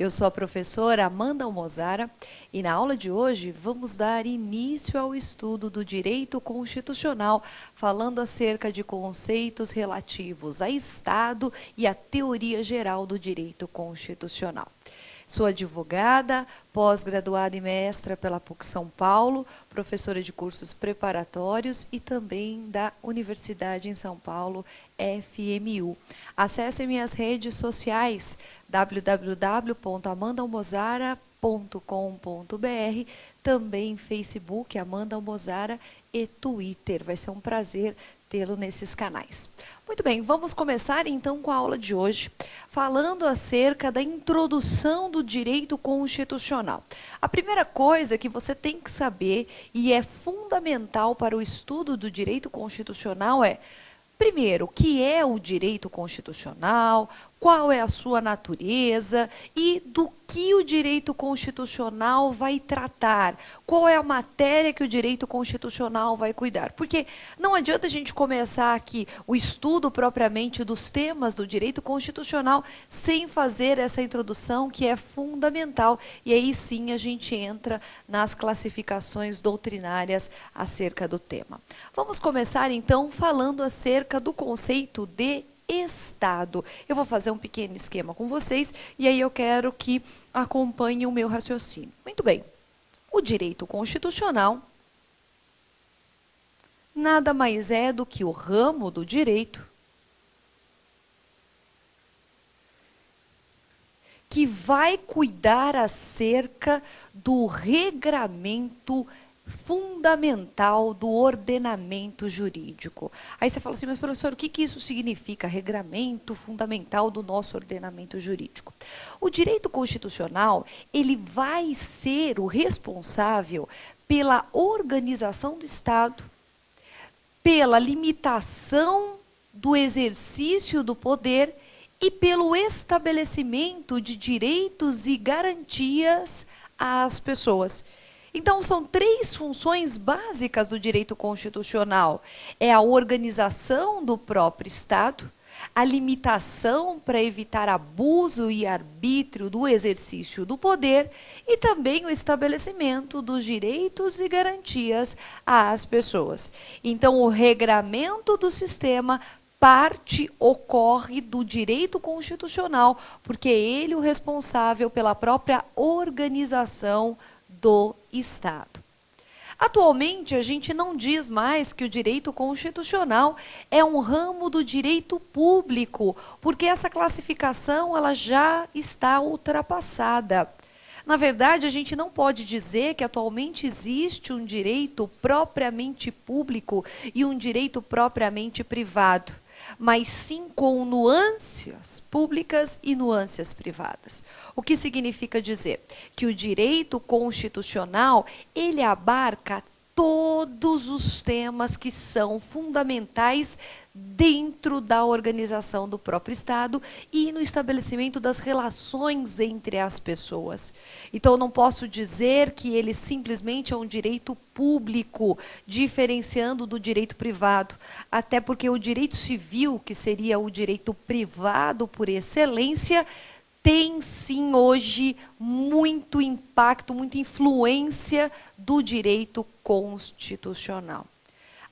Eu sou a professora Amanda Almozara e na aula de hoje vamos dar início ao estudo do direito constitucional, falando acerca de conceitos relativos a Estado e a teoria geral do direito constitucional. Sou advogada, pós-graduada e mestra pela PUC São Paulo, professora de cursos preparatórios e também da Universidade em São Paulo, FMU. Acesse minhas redes sociais, www.amandaalmozara.com.br, também Facebook, Amanda Almozara e Twitter. Vai ser um prazer tê-lo nesses canais. Muito bem, vamos começar então com a aula de hoje, falando acerca da introdução do direito constitucional. A primeira coisa que você tem que saber, e é fundamental para o estudo do direito constitucional, é, primeiro, o que é o direito constitucional, qual é a sua natureza e do que o direito constitucional vai tratar, qual é a matéria que o direito constitucional vai cuidar. Porque não adianta a gente começar aqui o estudo propriamente dos temas do direito constitucional sem fazer essa introdução que é fundamental. E aí sim a gente entra nas classificações doutrinárias acerca do tema. Vamos começar então falando acerca do conceito de Estado. Eu vou fazer um pequeno esquema com vocês e aí eu quero que acompanhem o meu raciocínio. Muito bem. O direito constitucional nada mais é do que o ramo do direito que vai cuidar acerca do regramento fundamental do ordenamento jurídico. Aí você fala assim, mas professor, o que isso significa, regramento fundamental do nosso ordenamento jurídico? O direito constitucional, ele vai ser o responsável pela organização do Estado, pela limitação do exercício do poder e pelo estabelecimento de direitos e garantias às pessoas. Então, são três funções básicas do direito constitucional. É a organização do próprio Estado, a limitação para evitar abuso e arbítrio do exercício do poder e também o estabelecimento dos direitos e garantias às pessoas. Então, o regramento do sistema ocorre do direito constitucional, porque é ele o responsável pela própria organização do Estado. Atualmente, a gente não diz mais que o direito constitucional é um ramo do direito público, porque essa classificação ela já está ultrapassada. Na verdade, a gente não pode dizer que atualmente existe um direito propriamente público e um direito propriamente privado, mas sim com nuances públicas e nuances privadas. O que significa dizer? Que o direito constitucional, ele abarca todos os temas que são fundamentais dentro da organização do próprio Estado e no estabelecimento das relações entre as pessoas. Então, eu não posso dizer que ele simplesmente é um direito público, diferenciando do direito privado, até porque o direito civil, que seria o direito privado por excelência, tem sim hoje muito impacto, muita influência do direito constitucional.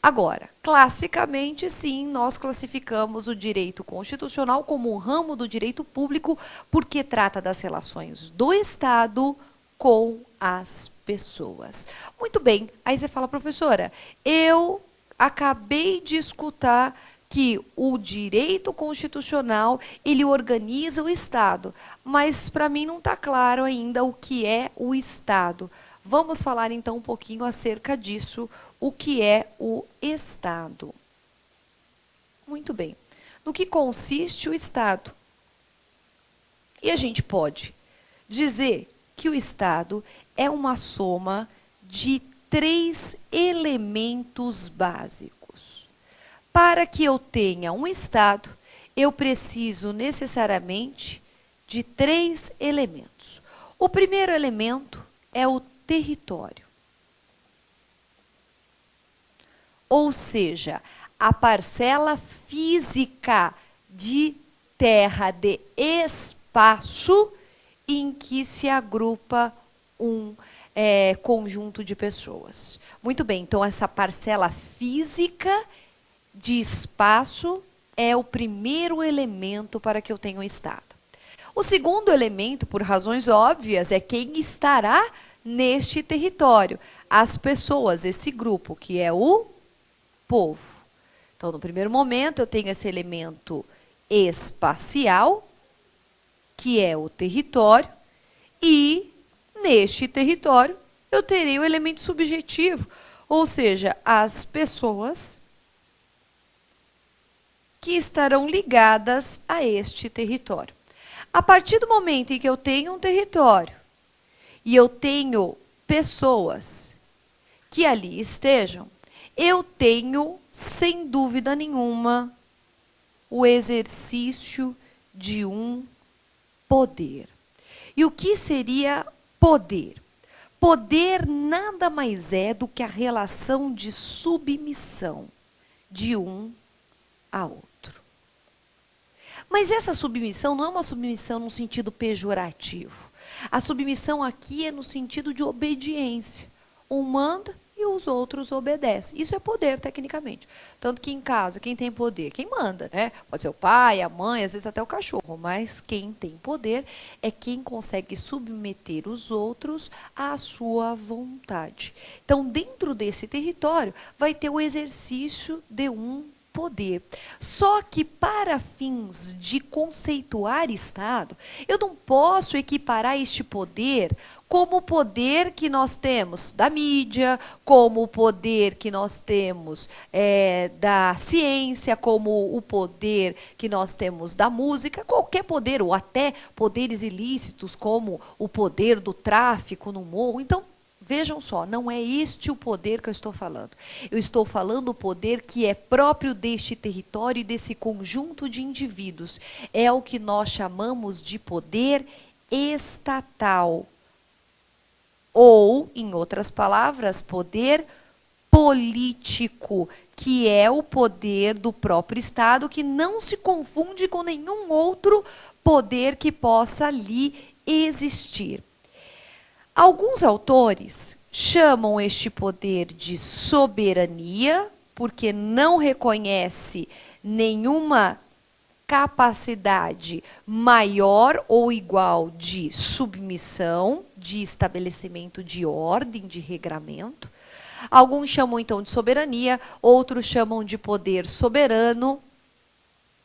Agora, classicamente, sim, nós classificamos o direito constitucional como um ramo do direito público porque trata das relações do Estado com as pessoas. Muito bem, aí você fala, professora, eu acabei de escutar que o direito constitucional, ele organiza o Estado, mas para mim não está claro ainda o que é o Estado. Vamos falar então um pouquinho acerca disso, o que é o Estado. Muito bem. No que consiste o Estado? E a gente pode dizer que o Estado é uma soma de três elementos básicos. Para que eu tenha um Estado, eu preciso necessariamente de três elementos. O primeiro elemento é o território. Ou seja, a parcela física de terra, de espaço, em que que se agrupa um conjunto de pessoas. Muito bem, então essa parcela física de espaço é o primeiro elemento para que eu tenha um Estado. O segundo elemento, por razões óbvias, é quem estará neste território. As pessoas, esse grupo, que é o povo. Então, no primeiro momento, eu tenho esse elemento espacial, que é o território, e neste território eu terei o elemento subjetivo, ou seja, as pessoas que estarão ligadas a este território. A partir do momento em que eu tenho um território e eu tenho pessoas que ali estejam, eu tenho, sem dúvida nenhuma, o exercício de um poder. E o que seria poder? Poder nada mais é do que a relação de submissão de um a outro. Mas essa submissão não é uma submissão no sentido pejorativo. A submissão aqui é no sentido de obediência. Um manda e os outros obedecem. Isso é poder, tecnicamente. Tanto que em casa, quem tem poder? Quem manda, né? Pode ser o pai, a mãe, às vezes até o cachorro. Mas quem tem poder é quem consegue submeter os outros à sua vontade. Então, dentro desse território, vai ter o exercício de um poder. Só que para fins de conceituar Estado, eu não posso equiparar este poder como o poder que nós temos da mídia, como o poder que nós temos da ciência, como o poder que nós temos da música, qualquer poder, ou até poderes ilícitos, como o poder do tráfico no morro. Então, vejam só, não é este o poder que eu estou falando. Eu estou falando o poder que é próprio deste território e desse conjunto de indivíduos. É o que nós chamamos de poder estatal. Ou, em outras palavras, poder político, que é o poder do próprio Estado, que não se confunde com nenhum outro poder que possa ali existir. Alguns autores chamam este poder de soberania, porque não reconhece nenhuma capacidade maior ou igual de submissão, de estabelecimento de ordem, de regramento. Alguns chamam então de soberania, outros chamam de poder soberano,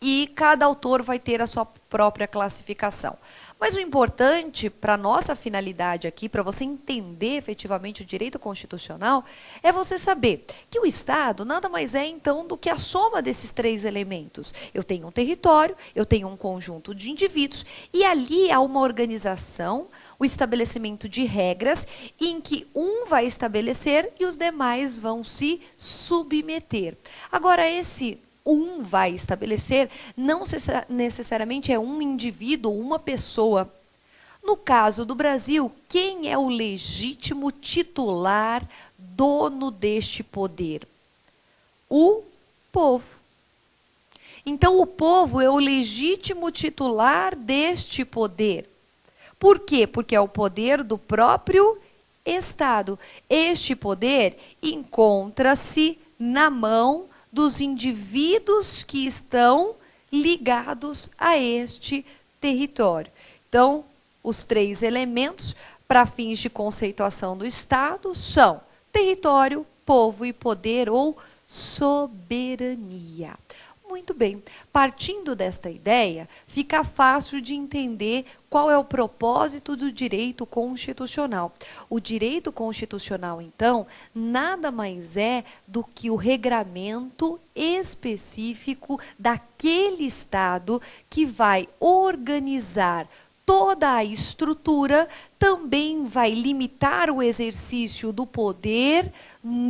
e cada autor vai ter a sua própria classificação. Mas o importante para a nossa finalidade aqui, para você entender efetivamente o direito constitucional, é você saber que o Estado nada mais é, então, do que a soma desses três elementos. Eu tenho um território, eu tenho um conjunto de indivíduos, e ali há uma organização, o estabelecimento de regras, em que um vai estabelecer e os demais vão se submeter. Agora, esse um vai estabelecer, não necessariamente é um indivíduo ou uma pessoa. No caso do Brasil, quem é o legítimo titular, dono deste poder? O povo. Então, o povo é o legítimo titular deste poder. Por quê? Porque é o poder do próprio Estado. Este poder encontra-se na mão dos indivíduos que estão ligados a este território. Então, os três elementos para fins de conceituação do Estado são território, povo e poder ou soberania. Muito bem, partindo desta ideia, fica fácil de entender qual é o propósito do direito constitucional. O direito constitucional, então, nada mais é do que o regramento específico daquele Estado que vai organizar toda a estrutura, também vai limitar o exercício do poder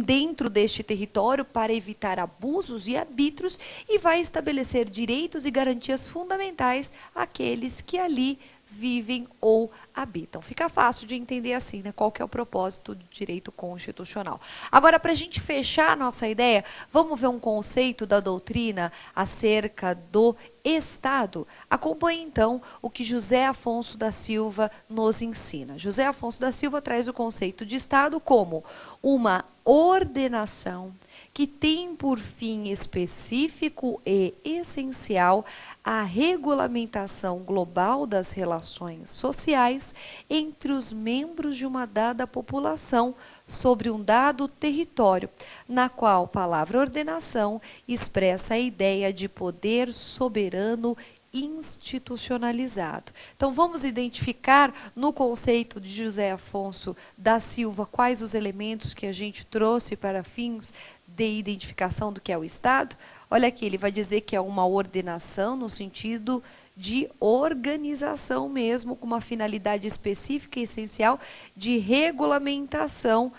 dentro deste território para evitar abusos e arbítrios e vai estabelecer direitos e garantias fundamentais àqueles que ali vivem ou habitam. Fica fácil de entender assim, né? Qual que é o propósito do direito constitucional. Agora, para a gente fechar a nossa ideia, vamos ver um conceito da doutrina acerca do Estado. Acompanhe então o que José Afonso da Silva nos ensina. José Afonso da Silva traz o conceito de Estado como uma ordenação que tem por fim específico e essencial a regulamentação global das relações sociais entre os membros de uma dada população sobre um dado território, na qual a palavra ordenação expressa a ideia de poder soberano institucionalizado. Então, vamos identificar no conceito de José Afonso da Silva quais os elementos que a gente trouxe para fins de identificação do que é o Estado. Olha aqui, ele vai dizer que é uma ordenação no sentido de organização mesmo, com uma finalidade específica e essencial de regulamentação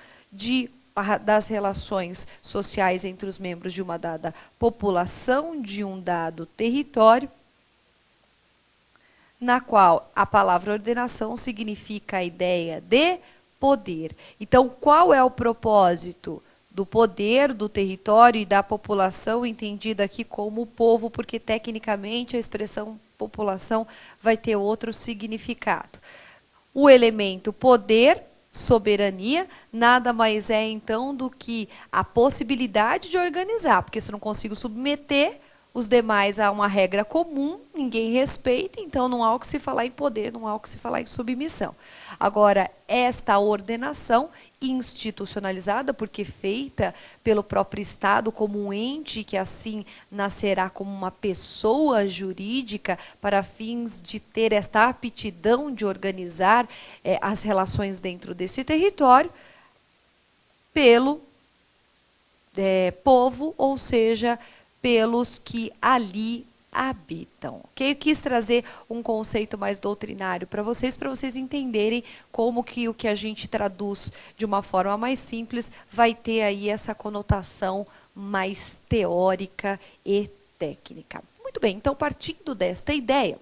das relações sociais entre os membros de uma dada população, de um dado território, na qual a palavra ordenação significa a ideia de poder. Então, qual é o propósito do poder, do território e da população, entendida aqui como povo, porque tecnicamente a expressão população vai ter outro significado. O elemento poder, soberania, nada mais é então do que a possibilidade de organizar, porque se eu não consigo submeter os demais a uma regra comum, ninguém respeita, então não há o que se falar em poder, não há o que se falar em submissão. Agora, esta ordenação institucionalizada, porque feita pelo próprio Estado como um ente que assim nascerá como uma pessoa jurídica para fins de ter esta aptidão de organizar as relações dentro desse território, pelo povo, ou seja, pelos que ali habitam. Okay? Eu quis trazer um conceito mais doutrinário para vocês entenderem como que o que a gente traduz de uma forma mais simples vai ter aí essa conotação mais teórica e técnica. Muito bem, então partindo desta ideia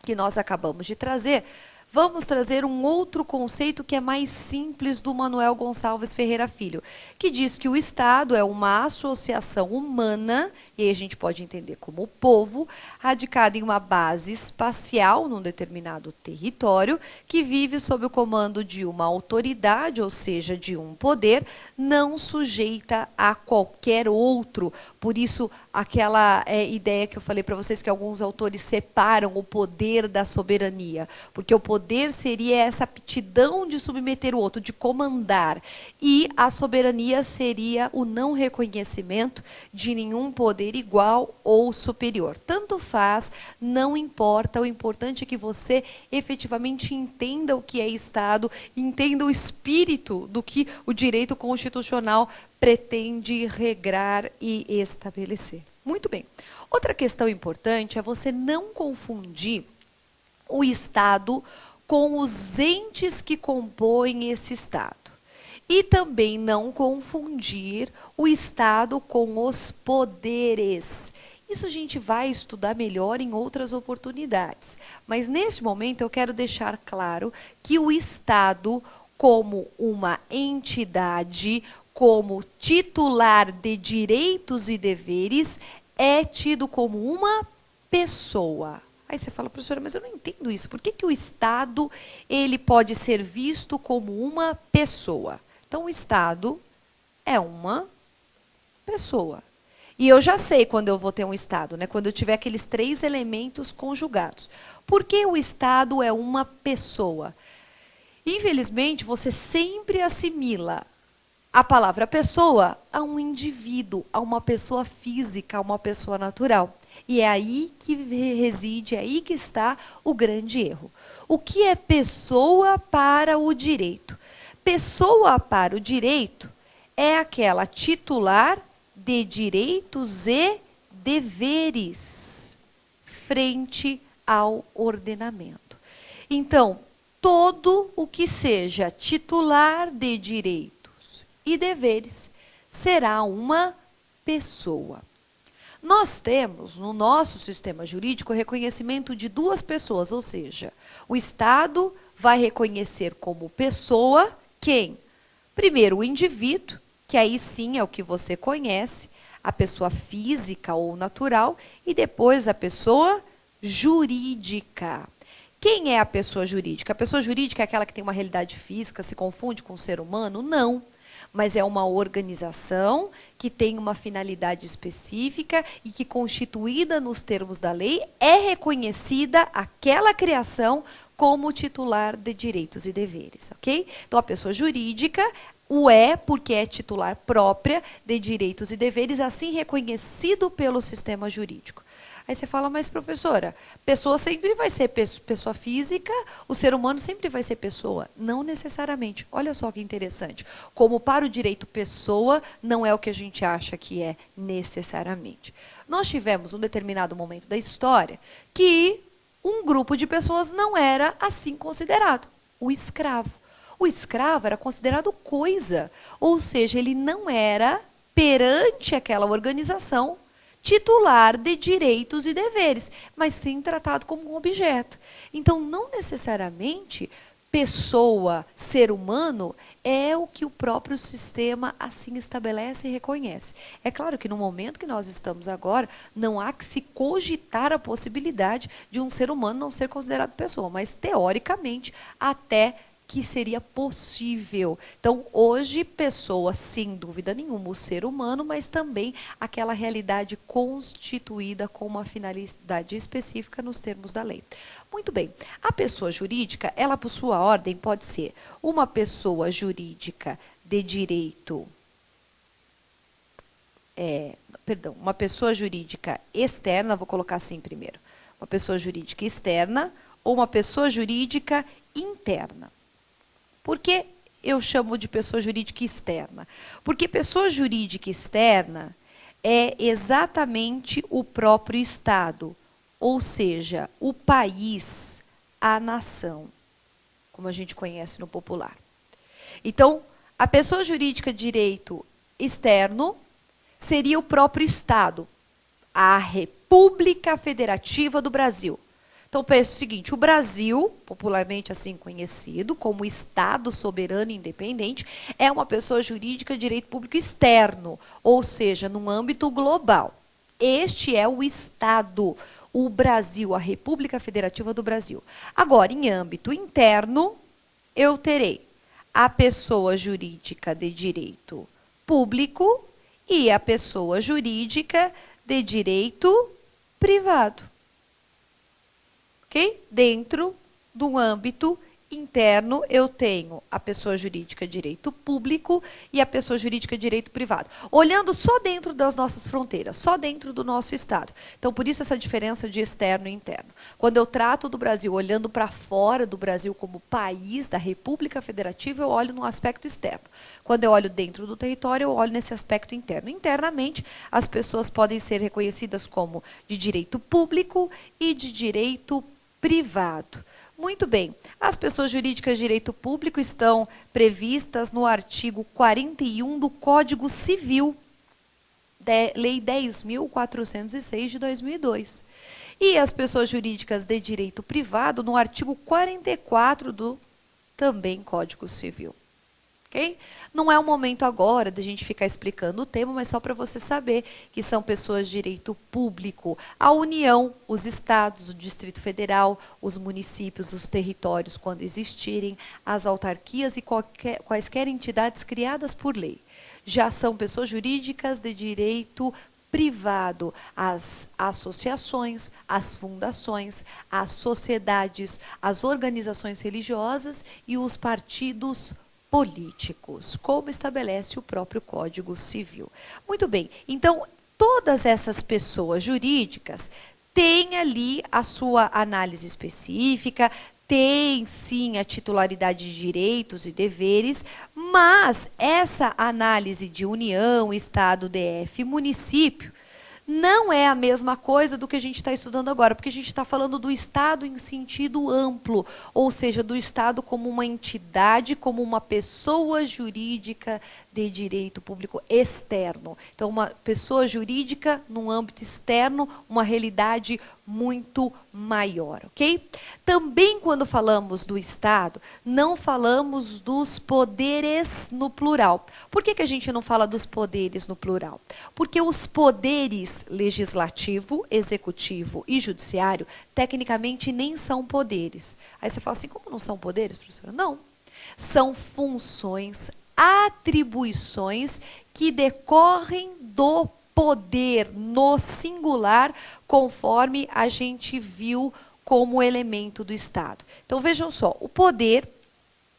que nós acabamos de trazer, vamos trazer um outro conceito que é mais simples do Manuel Gonçalves Ferreira Filho, que diz que o Estado é uma associação humana, e aí a gente pode entender como povo, radicada em uma base espacial num determinado território, que vive sob o comando de uma autoridade, ou seja, de um poder, não sujeita a qualquer outro. Por isso, aquela ideia que eu falei para vocês, que alguns autores separam o poder da soberania, porque o poder seria essa aptidão de submeter o outro, de comandar, e a soberania seria o não reconhecimento de nenhum poder igual ou superior. Tanto faz, não importa, o importante é que você efetivamente entenda o que é Estado, entenda o espírito do que o direito constitucional pretende regrar e estabelecer. Muito bem. Outra questão importante é você não confundir o Estado com os entes que compõem esse Estado. E também não confundir o Estado com os poderes. Isso a gente vai estudar melhor em outras oportunidades. Mas neste momento eu quero deixar claro que o Estado, como uma entidade, como titular de direitos e deveres, é tido como uma pessoa. Aí você fala, professora, mas eu não entendo isso. Por que o Estado ele pode ser visto como uma pessoa? Então, o Estado é uma pessoa. E eu já sei quando eu vou ter um Estado, né? Quando eu tiver aqueles 3 elementos conjugados. Por que o Estado é uma pessoa? Infelizmente, você sempre assimila a palavra pessoa a um indivíduo, a uma pessoa física, a uma pessoa natural. E é aí que reside, é aí que está o grande erro. O que é pessoa para o direito? Pessoa para o direito é aquela titular de direitos e deveres frente ao ordenamento. Então, todo o que seja titular de direitos e deveres será uma pessoa. Nós temos, no nosso sistema jurídico, o reconhecimento de 2 pessoas, ou seja, o Estado vai reconhecer como pessoa quem? Primeiro, o indivíduo, que aí sim é o que você conhece, a pessoa física ou natural e depois a pessoa jurídica. Quem é a pessoa jurídica? A pessoa jurídica é aquela que tem uma realidade física, se confunde com o ser humano? Não. Mas é uma organização que tem uma finalidade específica e que, constituída nos termos da lei, é reconhecida aquela criação como titular de direitos e deveres, ok? Então, a pessoa jurídica o é porque é titular própria de direitos e deveres, assim reconhecido pelo sistema jurídico. Aí você fala, mas professora, pessoa sempre vai ser pessoa física, o ser humano sempre vai ser pessoa. Não necessariamente. Olha só que interessante. Como para o direito pessoa, não é o que a gente acha que é necessariamente. Nós tivemos um determinado momento da história que um grupo de pessoas não era assim considerado, o escravo. O escravo era considerado coisa, ou seja, ele não era, perante aquela organização, titular de direitos e deveres, mas sim tratado como um objeto. Então, não necessariamente pessoa, ser humano, é o que o próprio sistema assim estabelece e reconhece. É claro que no momento que nós estamos agora, não há que se cogitar a possibilidade de um ser humano não ser considerado pessoa, mas teoricamente até que seria possível. Então, hoje, pessoa, sem dúvida nenhuma, o ser humano, mas também aquela realidade constituída com uma finalidade específica nos termos da lei. Muito bem. A pessoa jurídica, ela, por sua ordem, pode ser uma pessoa jurídica de direito... uma pessoa jurídica externa, vou colocar assim primeiro. Uma pessoa jurídica externa ou uma pessoa jurídica interna. Por que eu chamo de pessoa jurídica externa? Porque pessoa jurídica externa é exatamente o próprio Estado, ou seja, o país, a nação, como a gente conhece no popular. Então, a pessoa jurídica de direito externo seria o próprio Estado, a República Federativa do Brasil. Então, pense o seguinte, o Brasil, popularmente assim conhecido como Estado soberano e independente, é uma pessoa jurídica de direito público externo, ou seja, num âmbito global. Este é o Estado, o Brasil, a República Federativa do Brasil. Agora, em âmbito interno, eu terei a pessoa jurídica de direito público e a pessoa jurídica de direito privado. Ok? Dentro do âmbito interno, eu tenho a pessoa jurídica de direito público e a pessoa jurídica de direito privado. Olhando só dentro das nossas fronteiras, só dentro do nosso Estado. Então, por isso essa diferença de externo e interno. Quando eu trato do Brasil olhando para fora do Brasil como país da República Federativa, eu olho no aspecto externo. Quando eu olho dentro do território, eu olho nesse aspecto interno. Internamente, as pessoas podem ser reconhecidas como de direito público e de direito privado. Muito bem. As pessoas jurídicas de direito público estão previstas no artigo 41 do Código Civil, Lei 10.406 de 2002. E as pessoas jurídicas de direito privado no artigo 44 do também Código Civil. Okay? Não é o momento agora de a gente ficar explicando o tema, mas só para você saber que são pessoas de direito público. A União, os estados, o Distrito Federal, os municípios, os territórios, quando existirem, as autarquias e quaisquer entidades criadas por lei. Já são pessoas jurídicas de direito privado, as associações, as fundações, as sociedades, as organizações religiosas e os partidos políticos, como estabelece o próprio Código Civil. Muito bem, então, todas essas pessoas jurídicas têm ali a sua análise específica, tem sim a titularidade de direitos e deveres, mas essa análise de União, Estado, DF, município, não é a mesma coisa do que a gente está estudando agora, porque a gente está falando do Estado em sentido amplo, ou seja, do Estado como uma entidade, como uma pessoa jurídica de direito público externo. Então, uma pessoa jurídica num âmbito externo, uma realidade muito maior, ok? Também, quando falamos do Estado, não falamos dos poderes no plural. Por que a gente não fala dos poderes no plural? Porque os poderes legislativo, executivo e judiciário, tecnicamente, nem são poderes. Aí você fala assim, como não são poderes, professora? Não. São funções, atribuições que decorrem do poder no singular, conforme a gente viu como elemento do Estado. Então, vejam só, o poder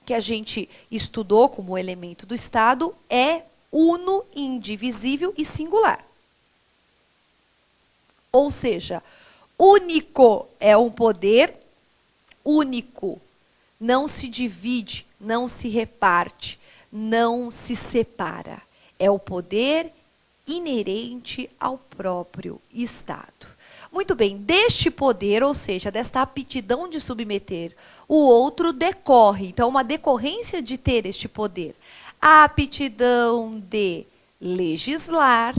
que a gente estudou como elemento do Estado é uno, indivisível e singular. Ou seja, único é um poder único, não se divide, não se reparte, não se separa. É o poder inerente ao próprio Estado. Muito bem, deste poder, ou seja, desta aptidão de submeter, o outro decorre. Então, uma decorrência de ter este poder. A aptidão de legislar,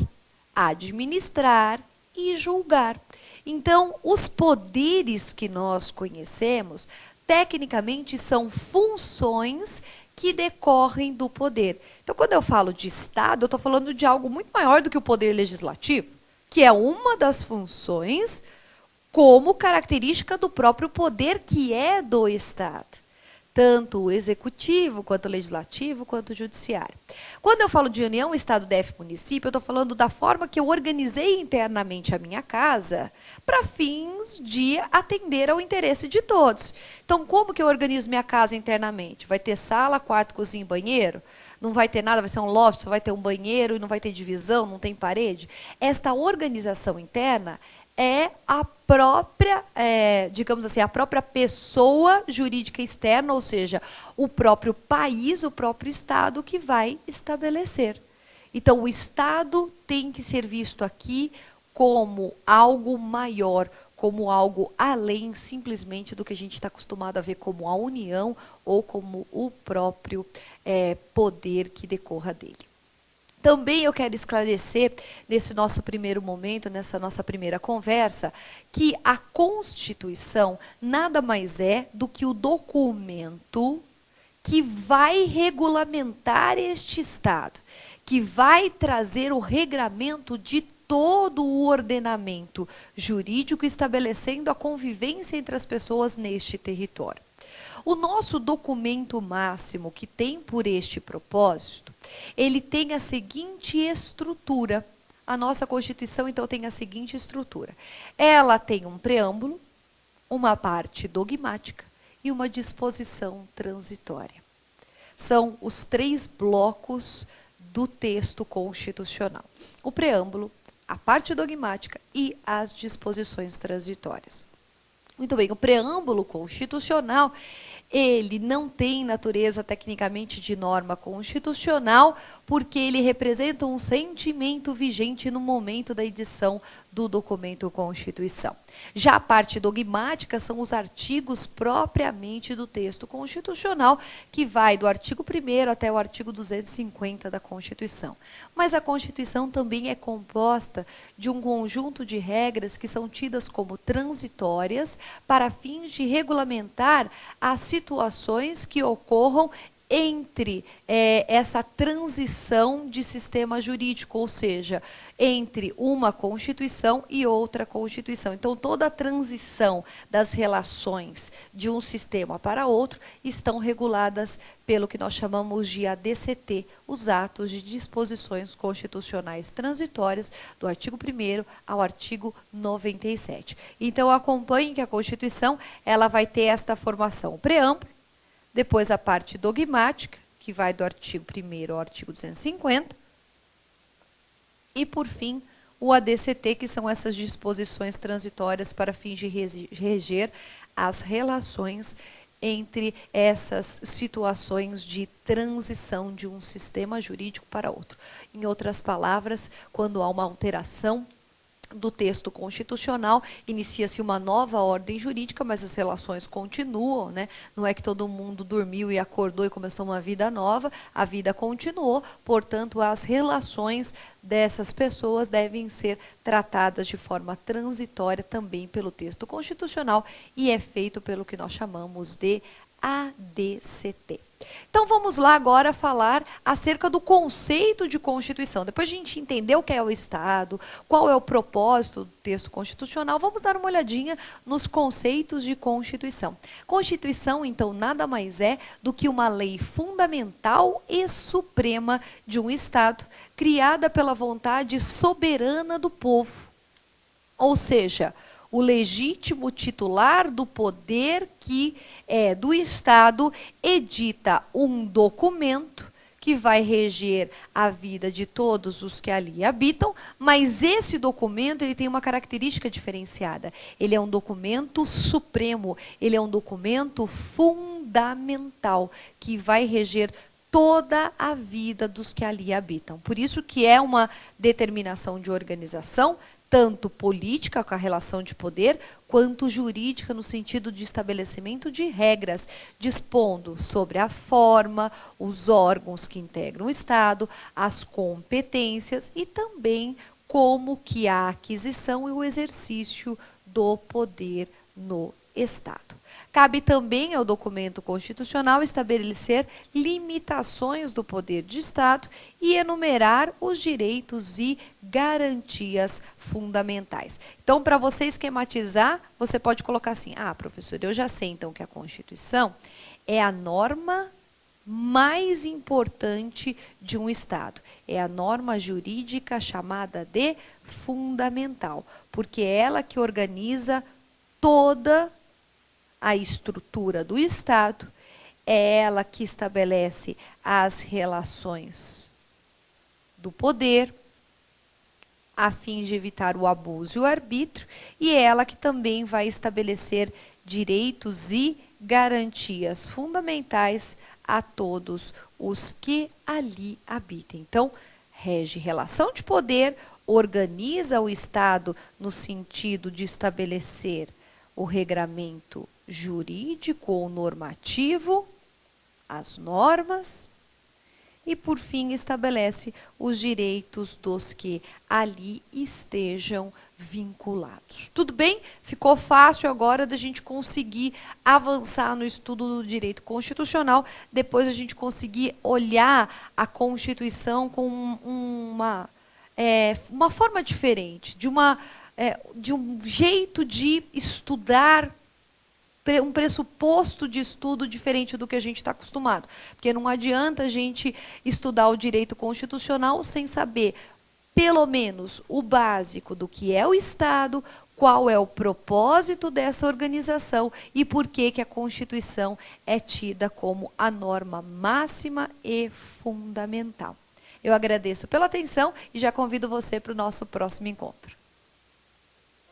administrar e julgar. Então, os poderes que nós conhecemos, tecnicamente, são funções que decorrem do poder. Então, quando eu falo de Estado, eu estou falando de algo muito maior do que o poder legislativo, que é uma das funções como característica do próprio poder que é do Estado. Tanto o executivo, quanto o legislativo, quanto o judiciário. Quando eu falo de União, Estado, DF, município, eu estou falando da forma que eu organizei internamente a minha casa para fins de atender ao interesse de todos. Então, como que eu organizo minha casa internamente? Vai ter sala, quarto, cozinha e banheiro? Não vai ter nada, vai ser um loft, só vai ter um banheiro e não vai ter divisão, não tem parede? Esta organização interna é a própria, digamos assim, a própria pessoa jurídica externa, ou seja, o próprio país, o próprio Estado que vai estabelecer. Então, o Estado tem que ser visto aqui como algo maior, como algo além simplesmente do que a gente está acostumado a ver como a União ou como o próprio poder que decorra dele. Também eu quero esclarecer, nesse nosso primeiro momento, nessa nossa primeira conversa, que a Constituição nada mais é do que o documento que vai regulamentar este Estado, que vai trazer o regramento de todo o ordenamento jurídico, estabelecendo a convivência entre as pessoas neste território. O nosso documento máximo, que tem por este propósito, ele tem a seguinte estrutura. A nossa Constituição, então, tem a seguinte estrutura. Ela tem um preâmbulo, uma parte dogmática e uma disposição transitória. São os 3 blocos do texto constitucional. O preâmbulo, a parte dogmática e as disposições transitórias. Muito bem, o preâmbulo constitucional, ele não tem natureza tecnicamente de norma constitucional, porque ele representa um sentimento vigente no momento da edição do documento Constituição. Já a parte dogmática são os artigos propriamente do texto constitucional, que vai do artigo 1º até o artigo 250 da Constituição. Mas a Constituição também é composta de um conjunto de regras que são tidas como transitórias para fins de regulamentar as situações que ocorram entre essa transição de sistema jurídico, ou seja, entre uma Constituição e outra Constituição. Então, toda a transição das relações de um sistema para outro estão reguladas pelo que nós chamamos de ADCT, os atos de disposições constitucionais transitórias, do artigo 1º ao artigo 97. Então, acompanhem que a Constituição ela vai ter esta formação: o preâmbulo, depois a parte dogmática, que vai do artigo 1º ao artigo 250. E, por fim, o ADCT, que são essas disposições transitórias para fins de reger as relações entre essas situações de transição de um sistema jurídico para outro. Em outras palavras, quando há uma alteração do texto constitucional, inicia-se uma nova ordem jurídica, mas as relações continuam, né? Não é que todo mundo dormiu e acordou e começou uma vida nova, a vida continuou, portanto, as relações dessas pessoas devem ser tratadas de forma transitória também pelo texto constitucional e é feito pelo que nós chamamos de ADCT. Então vamos lá agora falar acerca do conceito de Constituição. Depois de a gente entender o que é o Estado, qual é o propósito do texto constitucional, vamos dar uma olhadinha nos conceitos de Constituição. Constituição, então, nada mais é do que uma lei fundamental e suprema de um Estado, criada pela vontade soberana do povo. Ou seja, o legítimo titular do poder que é do Estado edita um documento que vai reger a vida de todos os que ali habitam, mas esse documento ele tem uma característica diferenciada. Ele é um documento supremo, ele é um documento fundamental que vai reger toda a vida dos que ali habitam. Por isso que é uma determinação de organização, tanto política, com a relação de poder, quanto jurídica, no sentido de estabelecimento de regras, dispondo sobre a forma, os órgãos que integram o Estado, as competências e também como que a aquisição e o exercício do poder no Estado. Cabe também ao documento constitucional estabelecer limitações do poder de Estado e enumerar os direitos e garantias fundamentais. Então, para você esquematizar, você pode colocar assim: ah, professor, eu já sei então que a Constituição é a norma mais importante de um Estado. É a norma jurídica chamada de fundamental, porque é ela que organiza toda a estrutura do Estado, é ela que estabelece as relações do poder, a fim de evitar o abuso e o arbítrio, e é ela que também vai estabelecer direitos e garantias fundamentais a todos os que ali habitam. Então, rege relação de poder, organiza o Estado no sentido de estabelecer o regramento jurídico ou normativo, as normas, e por fim estabelece os direitos dos que ali estejam vinculados. Tudo bem? Ficou fácil agora da gente conseguir avançar no estudo do direito constitucional, depois a gente conseguir olhar a Constituição com uma forma diferente, de um jeito de estudar, um pressuposto de estudo diferente do que a gente está acostumado. Porque não adianta a gente estudar o direito constitucional sem saber, pelo menos, o básico do que é o Estado, qual é o propósito dessa organização e por que a Constituição é tida como a norma máxima e fundamental. Eu agradeço pela atenção e já convido você para o nosso próximo encontro.